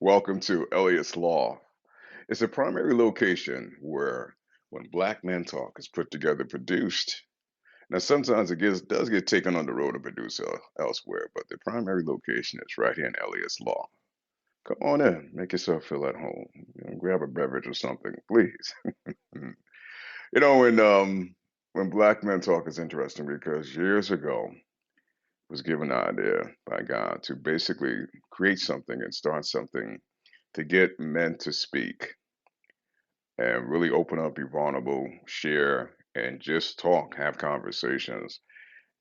Welcome to Elliot's Law. It's a primary location where when Black Men Talk is put together, produced. Now, sometimes does get taken on the road and produced elsewhere, but the primary location is right here in Elliot's Law. Come on in, make yourself feel at home. Grab a beverage or something, please. When Black Men Talk is interesting because years ago was given an idea by God to basically create something and start something to get men to speak and really open up, be vulnerable, share, and just talk, have conversations.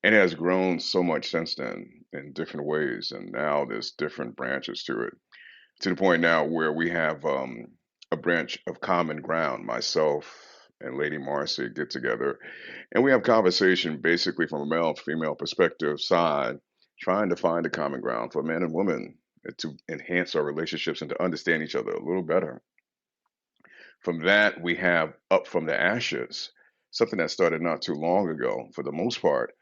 And it has grown so much since then in different ways. And now there's different branches to it, to the point now where we have a branch of common ground. Myself and Lady Marcy get together and we have conversation basically from a male female perspective side, trying to find a common ground for men and women to enhance our relationships and to understand each other a little better. From that, we have Up from the Ashes, something that started not too long ago. For the most part,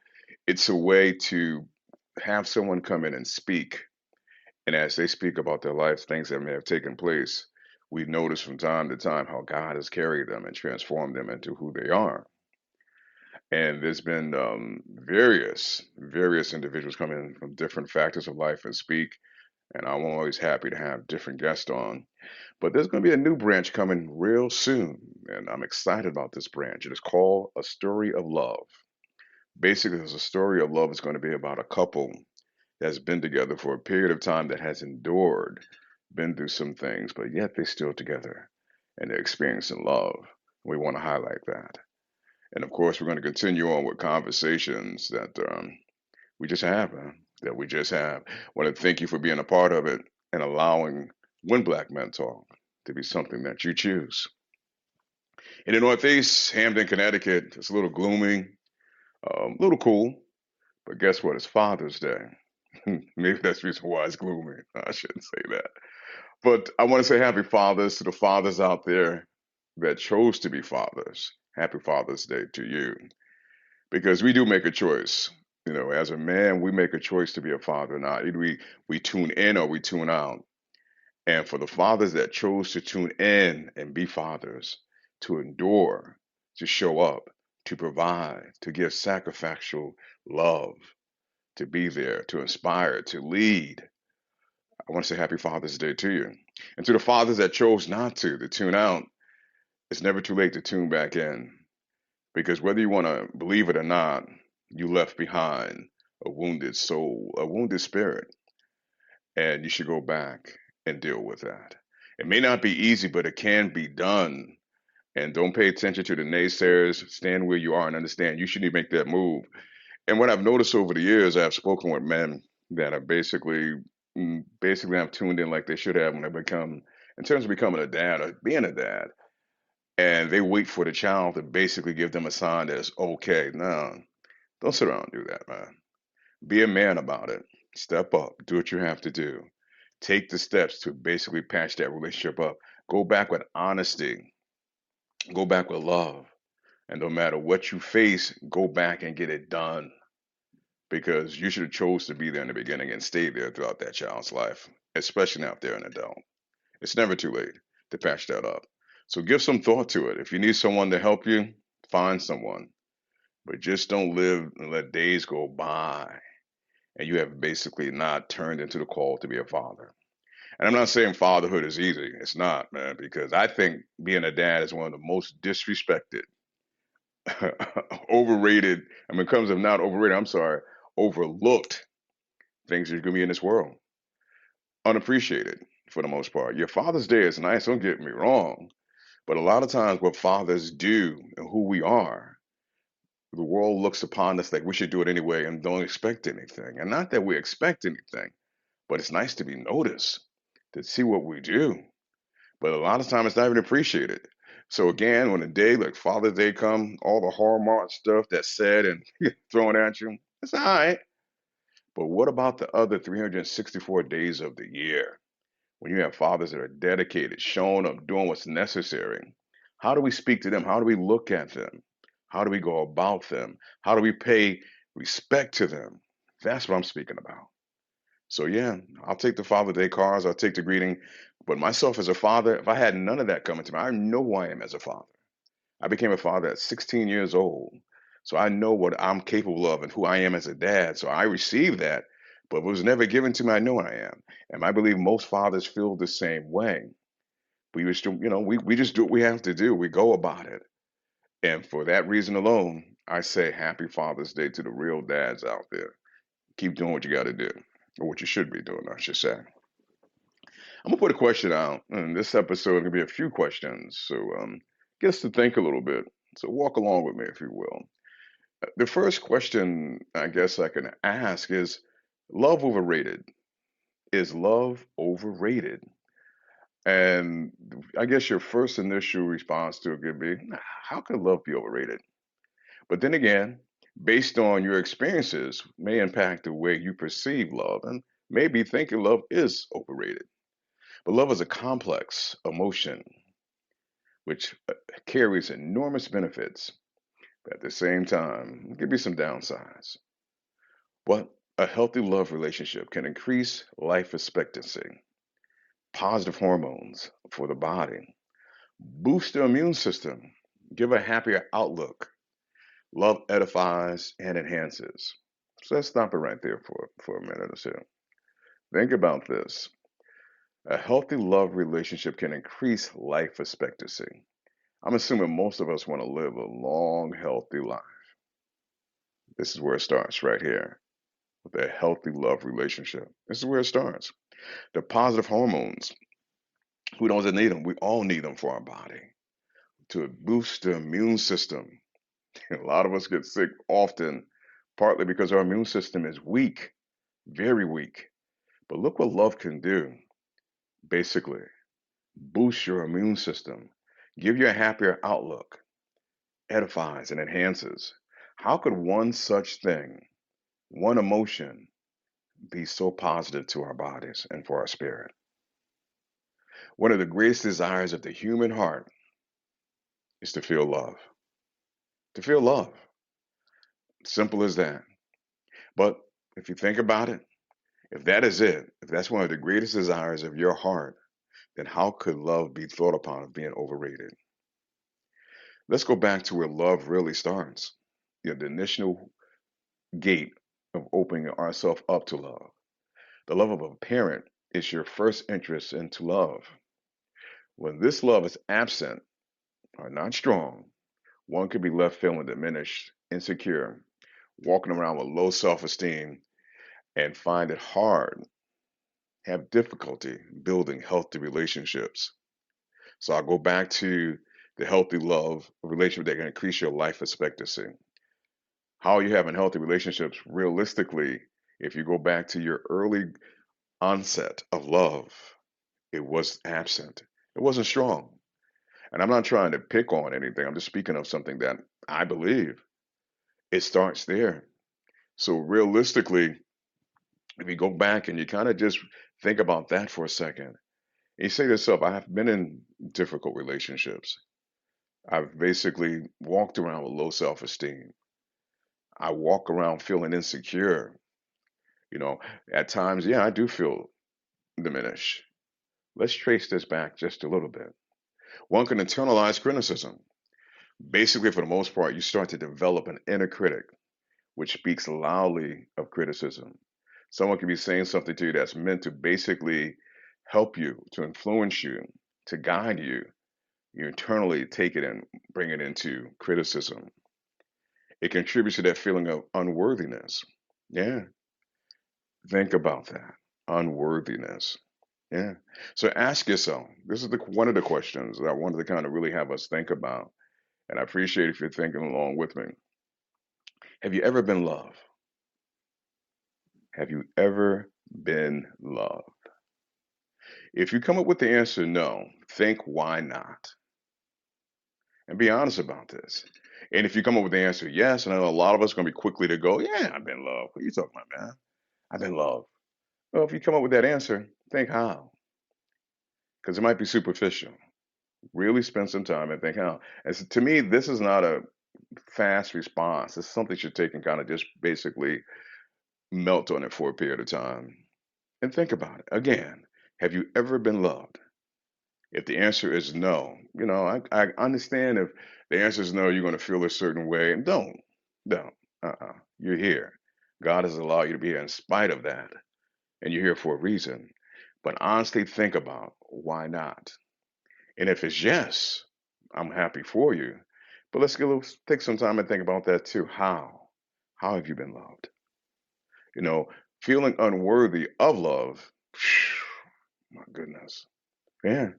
it's a way to have someone come in and speak. And as they speak about their lives, things that may have taken place, we notice from time to time how God has carried them and transformed them into who they are. And there's been various individuals come in from different factors of life and speak. And I'm always happy to have different guests on. But there's going to be a new branch coming real soon, and I'm excited about this branch. It is called A Story of Love. Basically, it's a story of love. It's going to be about a couple that's been together for a period of time that has endured, been through some things, but yet they're still together and they're experiencing love. We want to highlight that. And of course, we're going to continue on with conversations that we just have, that we just have. I want to thank you for being a part of it and allowing When Black Men Talk to be something that you choose. In the Northeast, Hamden, Connecticut, it's a little gloomy, a little cool, but guess what? It's Father's Day. Maybe that's the reason why it's gloomy. I shouldn't say that. But I want to say happy fathers to the fathers out there that chose to be fathers. Happy Father's Day to you. Because we do make a choice. As a man, we make a choice to be a father or not. Either we tune in or we tune out. And for the fathers that chose to tune in and be fathers, to endure, to show up, to provide, to give sacrificial love, to be there, to inspire, to lead, I want to say happy Father's Day to you. And to the fathers that chose not to tune out, it's never too late to tune back in. Because whether you want to believe it or not, you left behind a wounded soul, a wounded spirit, and you should go back and deal with that. It may not be easy, but it can be done. And don't pay attention to the naysayers. Stand where you are and understand you should need to make that move. And what I've noticed over the years, I've spoken with men that are basically have tuned in like they should have when they become, in terms of becoming a dad or being a dad, and they wait for the child to basically give them a sign that it's okay. No, don't sit around and do that, man. Be a man about it. Step up. Do what you have to do. Take the steps to basically patch that relationship up. Go back with honesty. Go back with love. And no matter what you face, go back and get it done. Because you should have chose to be there in the beginning and stay there throughout that child's life, especially now if they're an adult. It's never too late to patch that up. So give some thought to it. If you need someone to help you, find someone. But just don't live and let days go by and you have basically not turned into the call to be a father. And I'm not saying fatherhood is easy. It's not, man, because I think being a dad is one of the most disrespected, overrated, I mean, in terms of not overrated, I'm sorry, overlooked things that are going to be in this world. Unappreciated for the most part. Your Father's Day is nice, don't get me wrong. But a lot of times, what fathers do and who we are, the world looks upon us like we should do it anyway and don't expect anything. And not that we expect anything, but it's nice to be noticed, to see what we do. But a lot of times it's not even appreciated. So again, when a day like Father's Day come, all the Hallmark stuff that's said and thrown at you, it's all right. But what about the other 364 days of the year when you have fathers that are dedicated, showing up, doing what's necessary? How do we speak to them? How do we look at them? How do we go about them? How do we pay respect to them? That's what I'm speaking about. So yeah, I'll take the Father Day cards, I'll take the greeting. But myself as a father, if I had none of that coming to me, I know who I am as a father. I became a father at 16 years old. So I know what I'm capable of and who I am as a dad. So I received that, but it was never given to me. I know what I am. And I believe most fathers feel the same way. We just, we just do what we have to do. We go about it. And for that reason alone, I say happy Father's Day to the real dads out there. Keep doing what you got to do, or what you should be doing, I should say. I'm gonna put a question out, and this episode gonna be a few questions, so get us to think a little bit. So walk along with me, if you will. The first question I guess I can ask is, love overrated? Is love overrated? And I guess your first initial response to it could be, "Nah, how can love be overrated?" But then again, based on your experiences, may impact the way you perceive love, and maybe thinking love is overrated. But love is a complex emotion which carries enormous benefits, but at the same time, there can be some downsides. But a healthy love relationship can increase life expectancy, positive hormones for the body, boost the immune system, give a happier outlook. Love edifies and enhances. So let's stop it right there for a minute or two. Think about this. A healthy love relationship can increase life expectancy. I'm assuming most of us want to live a long, healthy life. This is where it starts right here with a healthy love relationship. This is where it starts. The positive hormones, who doesn't need them? We all need them for our body to boost the immune system. A lot of us get sick often, partly because our immune system is weak, very weak. But look what love can do. Basically, boost your immune system, give you a happier outlook, edifies and enhances. How could one such thing, one emotion, be so positive to our bodies and for our spirit? One of the greatest desires of the human heart is to feel love. To feel love. Simple as that. But if you think about it, if that is it, if that's one of the greatest desires of your heart, then how could love be thought upon of being overrated? Let's go back to where love really starts. The initial gate of opening ourselves up to love. The love of a parent is your first interest into love. When this love is absent or not strong, one could be left feeling diminished, insecure, walking around with low self esteem, and find it hard, have difficulty building healthy relationships. So I'll go back to the healthy love relationship that can increase your life expectancy. How are you having healthy relationships realistically? If you go back to your early onset of love, it was absent. It wasn't strong. And I'm not trying to pick on anything. I'm just speaking of something that I believe. It starts there. So realistically, if you go back and you kind of just think about that for a second, you say to yourself, I have been in difficult relationships. I've basically walked around with low self esteem. I walk around feeling insecure. You know, at times, yeah, I do feel diminished. Let's trace this back just a little bit. One can internalize criticism. Basically, for the most part, you start to develop an inner critic, which speaks loudly of criticism. Someone can be saying something to you that's meant to basically help you, to influence you, to guide you. You internally take it and bring it into criticism. It contributes to that feeling of unworthiness. Yeah, think about that. Unworthiness. Yeah. So ask yourself, this is one of the questions that I wanted to kind of really have us think about. And I appreciate if you're thinking along with me. Have you ever been loved? Have you ever been loved? If you come up with the answer no, think why not? And be honest about this. And if you come up with the answer yes, and I know a lot of us are going to be quickly to go, yeah, I've been loved. What are you talking about, man? I've been loved. Well, if you come up with that answer, think how. Because it might be superficial. Really spend some time and think how. And so to me, this is not a fast response. It's something you should take and kind of just basically melt on it for a period of time. And think about it. Again, have you ever been loved? If the answer is no, I understand if the answer is no, you're going to feel a certain way. And don't. You're here. God has allowed you to be here in spite of that. And you're here for a reason. But honestly, think about why not? And if it's yes, I'm happy for you. But take some time and think about that too. How? How have you been loved? You know, feeling unworthy of love. My goodness. Yeah.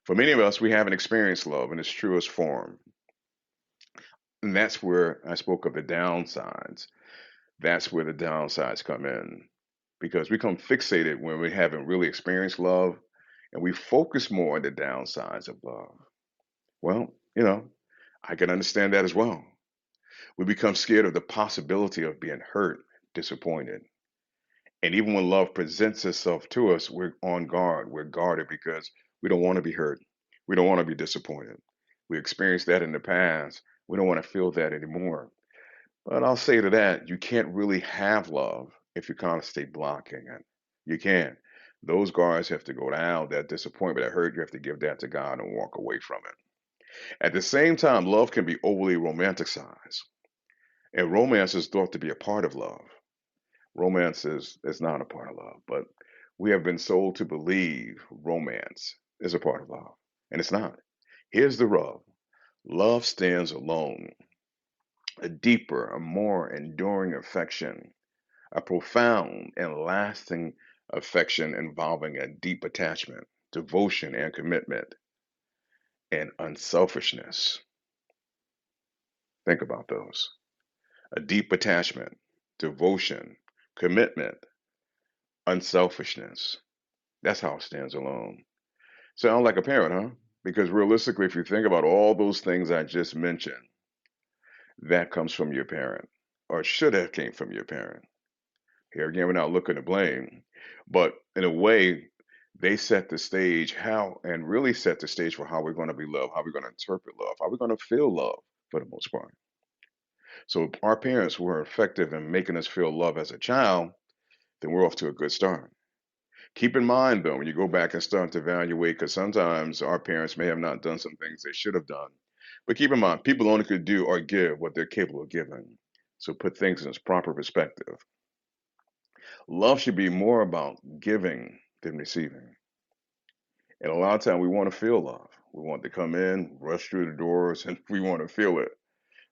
For many of us, we haven't experienced love in its truest form. And that's where I spoke of the downsides. That's where the downsides come in. Because we become fixated when we haven't really experienced love and we focus more on the downsides of love. Well, I can understand that as well. We become scared of the possibility of being hurt, disappointed. And even when love presents itself to us, we're on guard. We're guarded because we don't want to be hurt. We don't want to be disappointed. We experienced that in the past. We don't want to feel that anymore. But I'll say to that, you can't really have love if you constantly blocking it. You can't. Those guards have to go down. That disappointment, that hurt, you have to give that to God and walk away from it. At the same time, love can be overly romanticized. And romance is thought to be a part of love. Romance is not a part of love, but we have been sold to believe romance is a part of love, and it's not. Here's the rub: love stands alone, a deeper, a more enduring affection, a profound and lasting affection involving a deep attachment, devotion, and commitment, and unselfishness. Think about those: a deep attachment, devotion, commitment, unselfishness. That's how it stands alone. Sound like a parent, huh? Because realistically, if you think about all those things I just mentioned, that comes from your parent, or should have came from your parent. Here again, we're not looking to blame, but in a way, they set the stage how, and really set the stage for how we're going to be loved, how we're going to interpret love, how we're going to feel love for the most part. So if our parents were effective in making us feel love as a child, then we're off to a good start. Keep in mind, though, when you go back and start to evaluate, because sometimes our parents may have not done some things they should have done. But keep in mind, people only could do or give what they're capable of giving. So put things in its proper perspective. Love should be more about giving than receiving. And a lot of time we want to feel love. We want to come in, rush through the doors, and we want to feel it.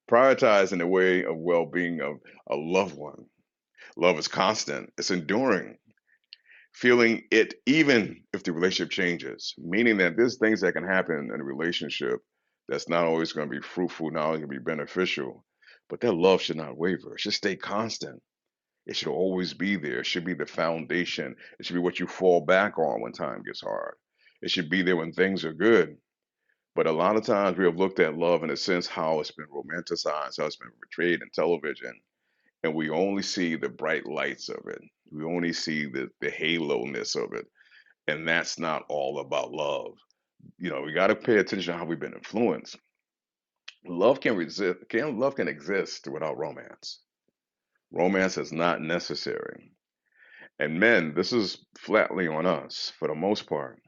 Prioritize in the way of well-being of a loved one. Love is constant. It's enduring. Feeling it even if the relationship changes, meaning that there's things that can happen in a relationship that's not always going to be fruitful, not always going to be beneficial, but that love should not waver. It should stay constant. It should always be there. It should be the foundation. It should be what you fall back on when time gets hard. It should be there when things are good. But a lot of times we have looked at love in a sense how it's been romanticized, how it's been portrayed in television, and we only see the bright lights of it. We only see the halo-ness of it. And that's not all about love. We got to pay attention to how we've been influenced. Love can exist without romance. Romance is not necessary. And men, this is flatly on us for the most part.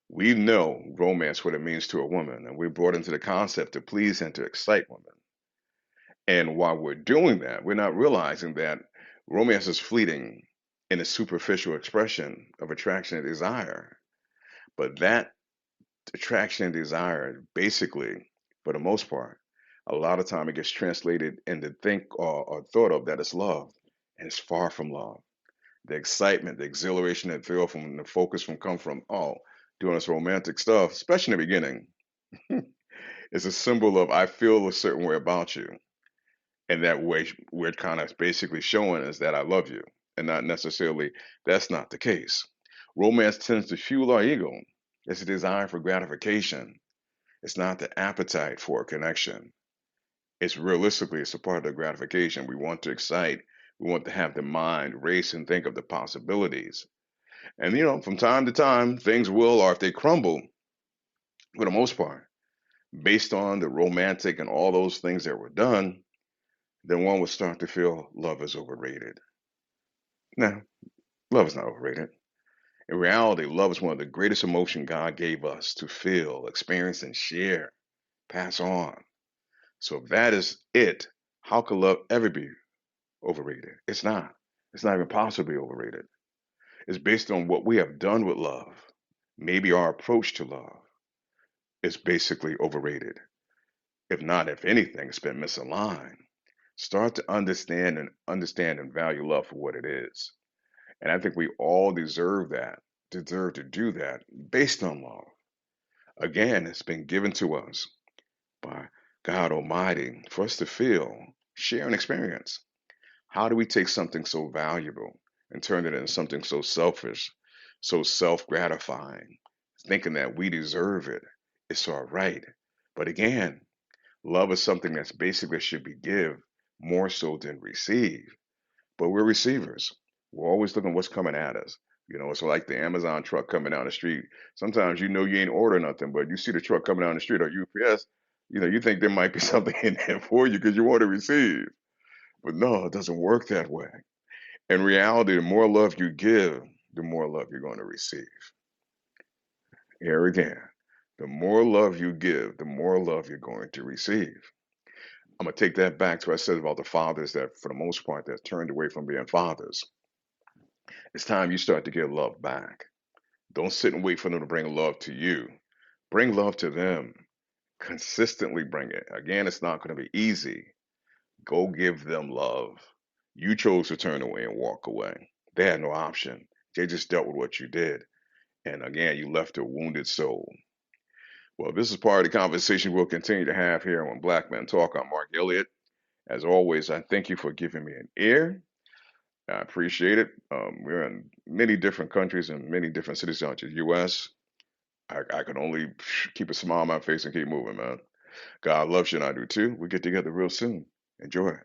We know romance, what it means to a woman, and we're brought into the concept to please and to excite women. And while we're doing that, we're not realizing that romance is fleeting in a superficial expression of attraction and desire. But that attraction and desire, basically, for the most part, a lot of time it gets translated into think or thought of that as love, and it's far from love. The excitement, the exhilaration, and thrill from the focus from come from doing this romantic stuff, especially in the beginning, is a symbol of I feel a certain way about you, and that way we're kind of basically showing us that I love you, and not necessarily that's not the case. Romance tends to fuel our ego. It's a desire for gratification. It's not the appetite for a connection. It's realistically, it's a part of the gratification. We want to excite. We want to have the mind race and think of the possibilities. And, from time to time, things will, or if they crumble, for the most part, based on the romantic and all those things that were done, then one would start to feel love is overrated. Now, Love is not overrated. In reality, love is one of the greatest emotions God gave us to feel, experience, and share, pass on. So if that is it, how could love ever be overrated? It's not. It's not even possibly overrated. It's based on what we have done with love. Maybe our approach to love is basically overrated. If not, if anything, it's been misaligned. Start to understand and value love for what it is. And I think we all deserve that, deserve to do that based on love. Again, it's been given to us by God Almighty for us to feel, share, and experience. How do we take something so valuable and turn it into something so selfish, so self gratifying, thinking that we deserve it? It's all right. But again, love is something that's basically should be give more so than receive. But we're receivers. We're always looking what's coming at us. It's like the Amazon truck coming down the street. Sometimes you ain't order nothing, but you see the truck coming down the street or UPS, you think there might be something in there for you because you want to receive. But no, it doesn't work that way. In reality, the more love you give, the more love you're going to receive. Here again, the more love you give, the more love you're going to receive. I'm going to take that back to what I said about the fathers that, for the most part, that turned away from being fathers. It's time you start to give love back. Don't sit and wait for them to bring love to you. Bring love to them. Consistently bring it. Again, it's not going to be easy. Go give them love. You chose to turn away and walk away. They had no option. They just dealt with what you did. And again, you left a wounded soul. Well, this is part of the conversation we'll continue to have here on Black Men Talk. I'm Mark Elliott. As always, I thank you for giving me an ear. I appreciate it. We're in many different countries and many different cities out the U.S. I can only keep a smile on my face and keep moving, man. God loves you and I do too. We get together real soon. Enjoy it.